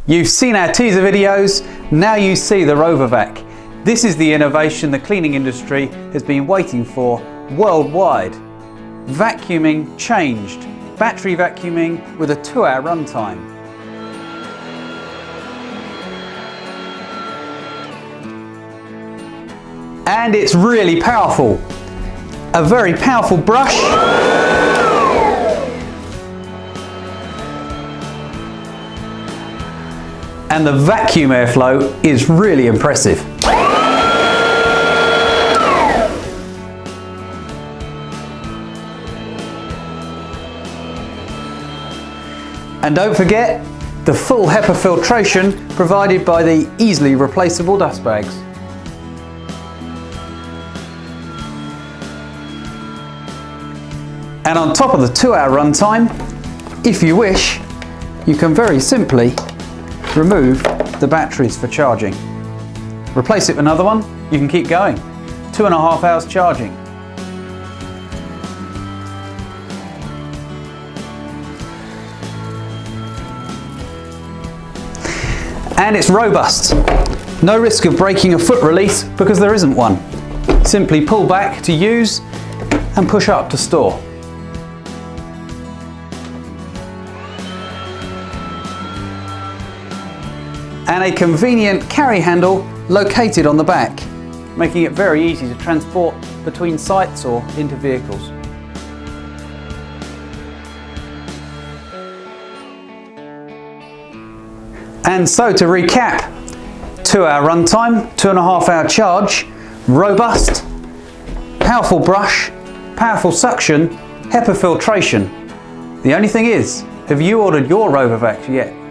You've seen our teaser videos, now you see the RovaVac. This is the innovation the cleaning industry has been waiting for worldwide. Vacuuming changed. Battery vacuuming with a 2-hour runtime. And it's really powerful. A very powerful brush. And the vacuum airflow is really impressive. And don't forget the full HEPA filtration provided by the easily replaceable dust bags. And on top of the 2-hour runtime, if you wish, you can very simply remove the batteries for charging. Replace it with another one, you can keep going. 2.5 hours charging. And it's robust. No risk of breaking a foot release because there isn't one. Simply pull back to use and push up to store. And a convenient carry handle located on the back, making it very easy to transport between sites or into vehicles. And so to recap, 2-hour runtime, 2.5-hour charge, robust, powerful brush, powerful suction, HEPA filtration. The only thing is, have you ordered your RovaVac yet?